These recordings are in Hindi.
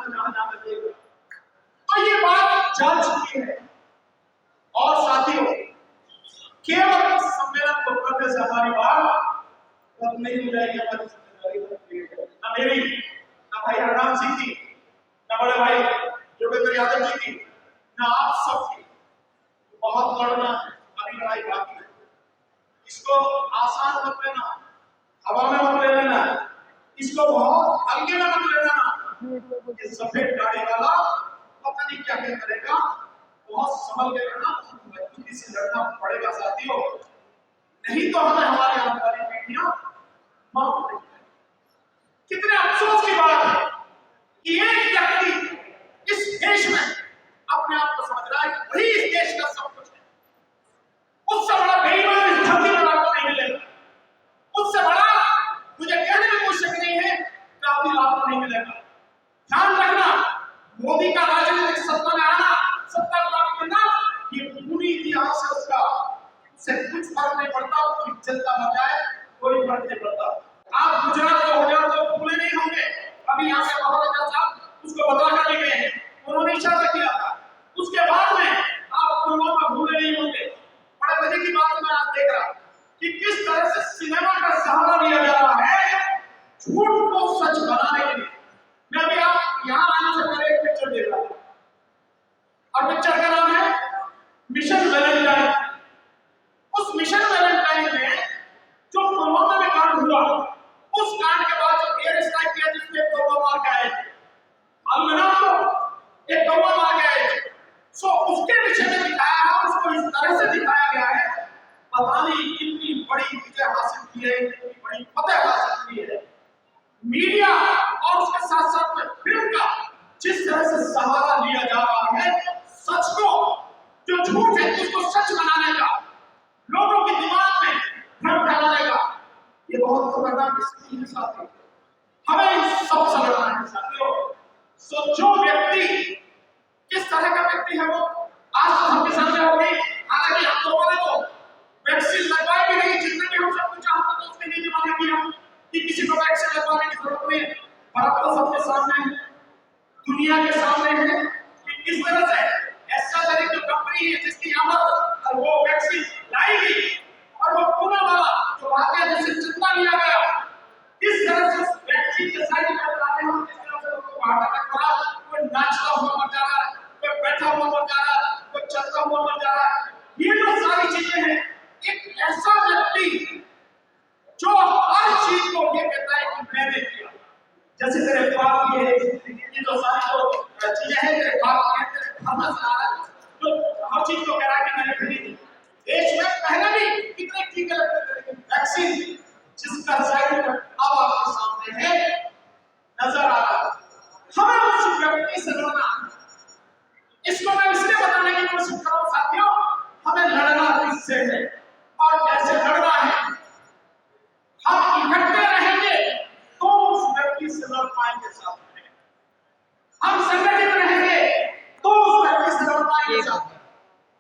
में जहां जाना देगा। तो ये बात जा चुकी है। और साथियों, केवल सम्मेलन को करने से हमारी बात खत्म नहीं हो जाएगी। हमारी जिम्मेदारी ना मेरी, ना भाई हरनाम सिंह की, ना बड़े भाई जोगेंद्र यादव जी की, ना आप सबकी। बहुत लड़ना है, अभी लड़ाई बाकी है। इसको आसान मत लेना, हवा में मत ले लेना, इसको बहुत हल्के में मत लेना। ये सफेद गाड़ी वाला पता नहीं क्या क्या करेगा, बहुत संभल के रहना, मजबूती से लड़ना पड़ेगा साथियों, नहीं तो हमें हमारी आने वाली पीढ़ियां माफ नहीं करेंगी। कितने अफसोस की बात है कि एक व्यक्ति इस देश में अपने आप को समझ रहा है कि वही इस देश का सब कुछ है। उससे बड़ा बेईमान इस धरती पर आपको नहीं मिलेगा, उससे बड़ा मुझे कहने में कोई शक नहीं है काबिल आपको नहीं मिलेगा। ध्यान रखना, मोदी का राजनीतिक सत्ता में आना, सत्ता प्राप्त करना, ये पूरी इतिहास है उसका, उससे कुछ फर्क नहीं पड़ता। पूरी जनता मर जाए कोई फर्क नहीं पड़ता। आप गुजरात के हो जाओ तो भूले नहीं होंगे, अभी यहाँ से महाराजा साहब उसको बता कर ले गए हैं, उन्होंने इशारा किया था। उसके बाद में आप पुलवामा भूले नहीं होंगे। बड़े मजे की बात मैं आज देख रहा कि किस तरह से सिनेमा का सहारा लिया जा रहा है झूठ को सच बनाने के लिए। मैं भी आप यहाँ आने से पहले एक पिक्चर देख रहा था, और पिक्चर का नाम है मिशन वैलेंटाइन। उस मिशन वैलेंटाइन में जो पुलवामा में कांड हुआ, उस कांड के बाद जो एयर स्ट्राइक किया जिसमें एक कौवा मार के आए थे, एक कौवा मार के आए थे, सो उसके विषय में दिखाया है, उसको इस तरह से दिखाया गया है, पता नहीं कितनी बड़ी विजय हासिल की है, कितनी बड़ी फतह हासिल की है। मीडिया और उसके साथ साथ में फिल्म का जिस तरह से सहारा लिया जा रहा है, सच को जो झूठ है उसको सच बनाने का, लोगों के दिमाग में भ्रम फैलाने का, ये बहुत खतरनाक स्थिति है साथियों। हमें इन सब से लड़ना है साथियों। सो जो व्यक्ति किस तरह का व्यक्ति है वो आज तो हमके सामने हो गई। हालांकि हम लोगों ने तो वैक्सीन लगवाई भी नहीं, जितने भी हम सब कुछ चाहते थे उसके लिए माने किया कि किसी को वैक्सीन लगवाने की जरूरत नहीं। पर अब तो सबके सामने है, दुनिया के सामने है कि किस तरह से एस्ट्राजेनेका जो कंपनी है जिसकी यहाँ पर वो वैक्सीन लाई गई, और वो पूरा वाला जो वाकया जिससे चिंता लिया गया, किस तरह से उस वैक्सीन के साइड इफेक्ट आते हैं, किस तरह से लोगों को हार्ट अटैक हो रहा, कोई नाचता हुआ मर जा रहा है, कोई बैठा हुआ मर जा रहा है, कोई चलता हुआ मर जा रहा है। ये जो सारी चीजें हैं, एक ऐसा व्यक्ति जो हर चीज को ये कहता है कि मैंने किया, जैसे तेरे बाप की है, ये जो सारी जो चीजें हैं तेरे बाप की है, तेरे खाना से आ रहा है, जो हर चीज को कह रहा है कि मैंने खरीदी। देश में पहले भी कितने टीके लगते थे, लेकिन वैक्सीन जिसका साइड इफेक्ट अब आपके सामने है, नजर आ रहा है। हमें उस व्यक्ति से लड़ना, इसको मैं इसलिए बताने की कोशिश कर रहा हूं साथियों, हमें लड़ना किससे है और कैसे लड़ना है। हम इकट्ठे रहेंगे तो उस व्यक्ति से लड़ पाएंगे साथ में, हम संगठित रहेंगे तो उस व्यक्ति से लड़ पाएंगे साथ में।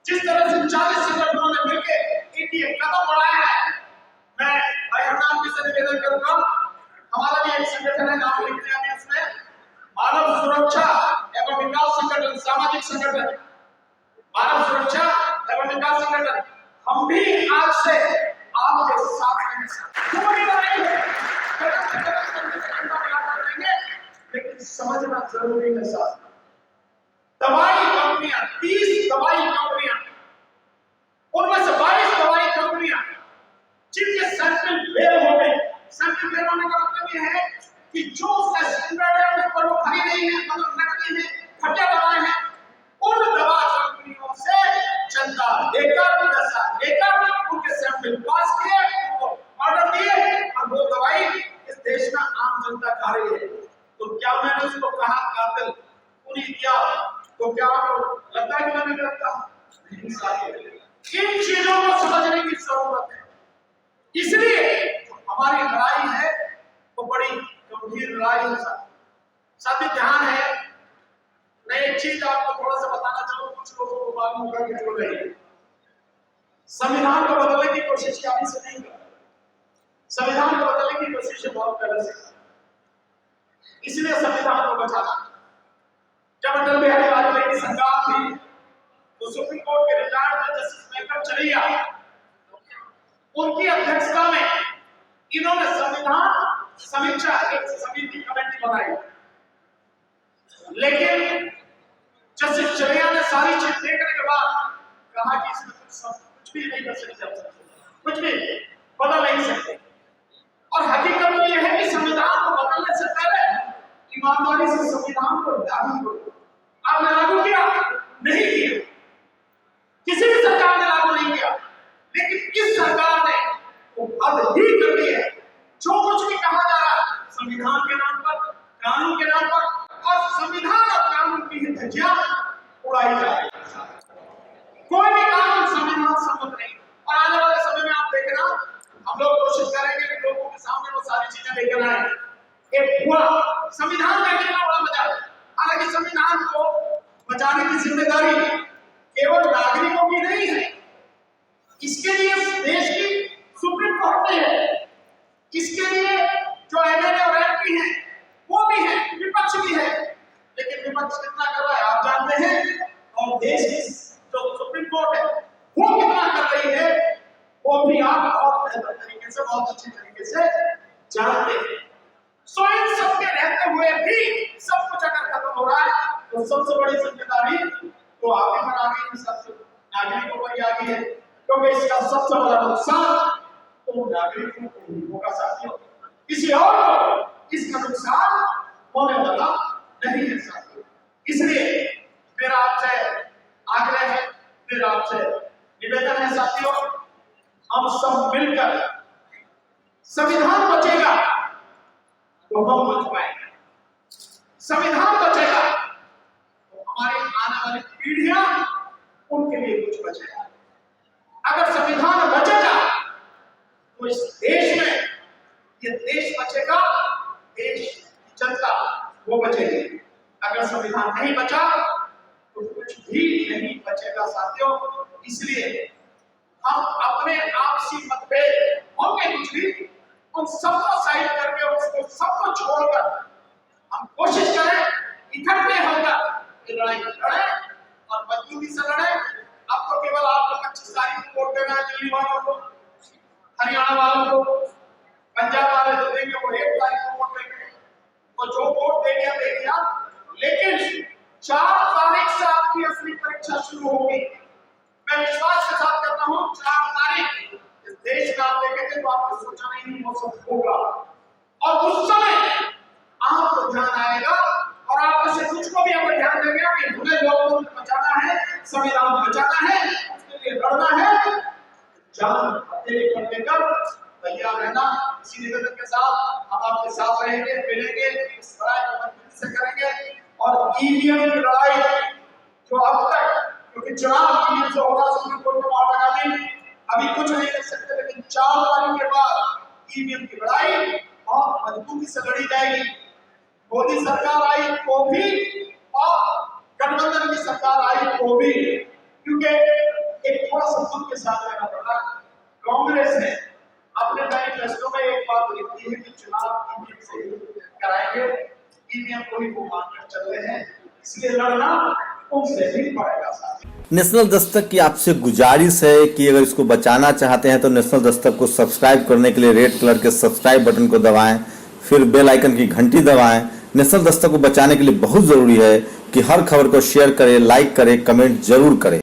जिस तरह से 40 संगठनों ने मिलकर एक कदम बढ़ाया है, मैं भाई हरनाम जी से निवेदन करूंगा, हमारा भी एक संगठन है, नाम लिखते हैं इसमें, मानव सुरक्षा एवं विकास संगठन, सामाजिक संगठन, मानव सुरक्षा एवं विकास संगठन। हम भी आज से आपके साथ हैं, पूरी लड़ाई है, लेकिन समझना जरूरी है साथ। दवाई कंपनियां, 30 दवाई कंपनियां, उनमें से 22 दवाई कंपनियां जिनके सैंपल फेल हो गए। सैंपल फेल होने का मतलब ये है कि जो उसका स्टैंडर्ड है उस पर वो खरी नहीं है, मतलब नकली है, घटिया दवाएं हैं, उन दवा कंपनियों से चंदा लेकर, पैसा लेकर उनके सैंपल पास किए, उनको ऑर्डर दिए, और वो दवाई इस देश में आम जनता खा रही है। तो क्या मैंने उसको कहा कातिल पूरी किया, तो क्या लगता है कि मैंने गलत कहा? नहीं साथियों, इन चीजों को समझने की जरूरत है। इसलिए हमारी लड़ाई है वो बड़ी गंभीर लड़ाई है साथी। ध्यान है, मैं एक चीज आपको थोड़ा सा बताना चाहूँ, कुछ लोगों को मालूम होगा कि जो नहीं, संविधान को बदलने की कोशिश अभी से नहीं कर, संविधान को बदलने की कोशिश बहुत पहले से, इसलिए संविधान को बचाना। अटल बिहारी वाजपेयी की सरकार थी तो सुप्रीम कोर्ट के रिटायर्ड जस्टिस मेकर चलिया उनकी अध्यक्षता में इन्होंने संविधान समीक्षा एक समिति कमेटी बनाई, लेकिन जस्टिस चलिया ने सारी चीज देखने के बाद कहा कि इसमें कुछ भी नहीं कर सकते, कुछ भी बदल नहीं सकते। और हकीकत तो यह है कि संविधान को बदलने से पहले ईमानदारी से संविधान को लागू करो। आपने लागू किया? नहीं किया, किसी भी सरकार ने लागू नहीं किया, लेकिन इस सरकार ने वो हद ही कर दी है। जो कुछ भी कहा जा रहा है संविधान के नाम पर, कानून के नाम पर, और संविधान और कानून की धज्जियां उड़ाई जा रही है। कोई भी कानून संविधान सम्मत नहीं। और आने वाले समय में आप देखना, हम लोग कोशिश करेंगे कि लोगों के सामने वो सारी चीजें लेकर आए। एक हुआ संविधान का कितना बड़ा मजा है। हालांकि संविधान को बचाने की जिम्मेदारी केवल नागरिकों की नहीं है, इसके लिए देश की सुप्रीम कोर्ट में है, इसके लिए जो एमएलए और एमपी हैं वो भी है, विपक्ष भी है। लेकिन विपक्ष कितना कर रहा है आप जानते हैं, और देश की जो सुप्रीम कोर्ट है वो कितना कर रही है वो भी आप बहुत बेहतर तरीके से, बहुत अच्छी तरीके से जानते हैं। सो इन सबके रहते हुए भी सब कुछ अगर खत्म हो रहा है तो सबसे बड़ी जिम्मेदारी तो आप ही पर आ गई है, सबसे नागरिकों पर आ गई है, क्योंकि इसका सबसे बड़ा नुकसान तो नागरिकों को ही होगा साथियों, किसी और को इसका नुकसान होने वाला नहीं है साथियों। इसलिए मेरा आपसे आग्रह है, मेरा आपसे निवेदन है साथियों, हम सब मिलकर संविधान बचेगा तो हम बच पाएंगे, संविधान बचेगा तो हमारी आने वाली पीढ़ियां उनके लिए कुछ बचेगा। अगर संविधान बचेगा तो इस देश में ये देश बचेगा, देश की जनता वो बचेगी। अगर संविधान नहीं बचा तो कुछ भी नहीं बचेगा साथियों। इसलिए हम अपने आपसी मतभेद होंगे कुछ भी, उन सबको साइड करके, उसको सबको छोड़कर हम कोशिश करें इकट्ठे होकर ये लड़ाई लड़े और मजबूती से लड़े। अब तो केवल आपको 25 तारीख को वोट देना है, दिल्ली वालों को, हरियाणा वालों को, पंजाब वाले जो देंगे वो 1 तारीख को वोट देंगे, तो जो वोट दे दिया। लेकिन 4 तारीख से आपकी असली परीक्षा शुरू होगी। मैं विश्वास के साथ कहता हूं 4 तारीख इस देश का आप देखेंगे तो आपने सोचा नहीं वो सब होगा, और उस समय आपको ध्यान आएगा और आप में से कुछ को भी अगर ध्यान देंगे कि हमें लोकतंत्र बचाना है, संविधान बचाना है, उसके लिए लड़ना है, जान हथेली पर लेकर तैयार रहना। इसी निवेदन के साथ हम आपके साथ रहेंगे, मिलेंगे, इस लड़ाई को मजबूती से करेंगे। और ईवीएम की लड़ाई जो अब तक, क्योंकि चुनाव ईवीएम से होगा, सुप्रीम कोर्ट ने मार लगा दी, अभी कुछ नहीं कर सकते, लेकिन 4 तारीख के बाद ईवीएम की लड़ाई बहुत मजबूती से लड़ी जाएगी। मोदी सरकार आई तो भी और गठबंधन की सरकार आई तो भी, क्योंकि एक थोड़ा सा दुख के साथ रहना पड़ा, कांग्रेस ने अपने मैनिफेस्टो में एक बात लिखी है कि चुनाव ईवीएम से कराएंगे, ईवीएम को ही वो मानकर चल रहे हैं, इसलिए लड़ना उनसे भी पड़ेगा। नेशनल दस्तक की आपसे गुजारिश है कि अगर इसको बचाना चाहते हैं तो नेशनल दस्तक को सब्सक्राइब करने के लिए रेड कलर के सब्सक्राइब बटन को दबाएं, फिर बेल आइकन की घंटी दबाएं। नेशनल दस्तक को बचाने के लिए बहुत जरूरी है कि हर खबर को शेयर करें, लाइक करें, कमेंट जरूर करें।